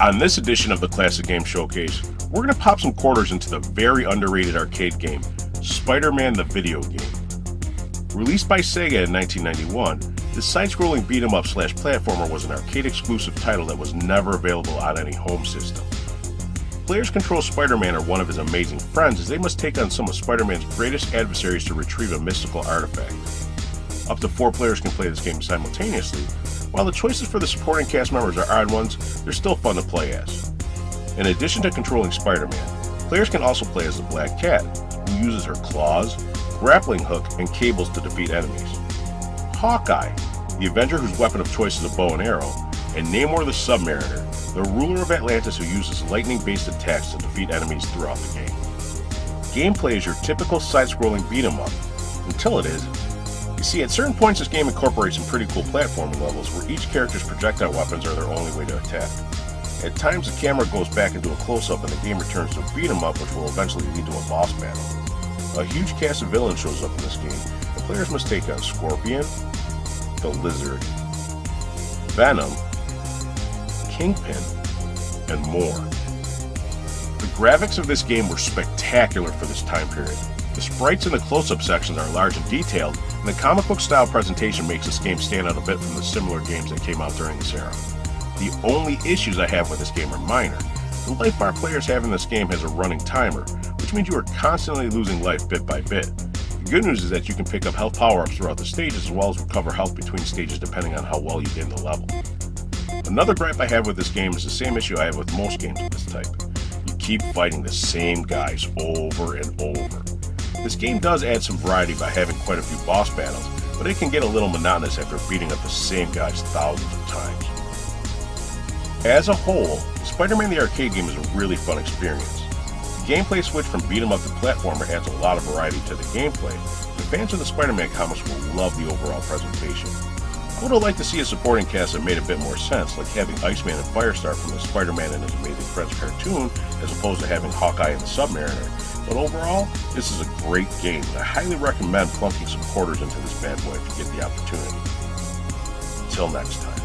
On this edition of the Classic Game Showcase, we're going to pop some quarters into the very underrated arcade game, Spider-Man the video game. Released by Sega in 1991, this side-scrolling beat-em-up/platformer was an arcade-exclusive title that was never available on any home system. Players control Spider-Man or one of his amazing friends as they must take on some of Spider-Man's greatest adversaries to retrieve a mystical artifact. Up to 4 players can play this game simultaneously. While the choices for the supporting cast members are odd ones, they're still fun to play as. In addition to controlling Spider-Man, players can also play as the Black Cat, who uses her claws, grappling hook, and cables to defeat enemies. Hawkeye, the Avenger whose weapon of choice is a bow and arrow, and Namor the Submariner, the ruler of Atlantis who uses lightning-based attacks to defeat enemies throughout the game. Gameplay is your typical side-scrolling beat-em-up, until it is. You see, at certain points this game incorporates some pretty cool platforming levels where each character's projectile weapons are their only way to attack. At times the camera goes back into a close-up and the game returns to a beat-em-up which will eventually lead to a boss battle. A huge cast of villains shows up in this game, and players must take on Scorpion, the Lizard, Venom, Kingpin, and more. The graphics of this game were spectacular for this time period. The sprites in the close-up sections are large and detailed, and the comic book style presentation makes this game stand out a bit from the similar games that came out during this era. The only issues I have with this game are minor. The life bar players have in this game has a running timer, which means you are constantly losing life bit by bit. The good news is that you can pick up health power-ups throughout the stages as well as recover health between stages depending on how well you get in the level. Another gripe I have with this game is the same issue I have with most games of this type. You keep fighting the same guys over and over. This game does add some variety by having quite a few boss battles, but it can get a little monotonous after beating up the same guys thousands of times. As a whole, Spider-Man the arcade game is a really fun experience. The gameplay switch from beat-em-up to platformer adds a lot of variety to the gameplay, and fans of the Spider-Man comics will love the overall presentation. I would have liked to see a supporting cast that made a bit more sense, like having Iceman and Firestar from the Spider-Man and His Amazing Friends cartoon, as opposed to having Hawkeye and the Submariner. But overall, this is a great game, and I highly recommend plunking some quarters into this bad boy if you get the opportunity. Until next time.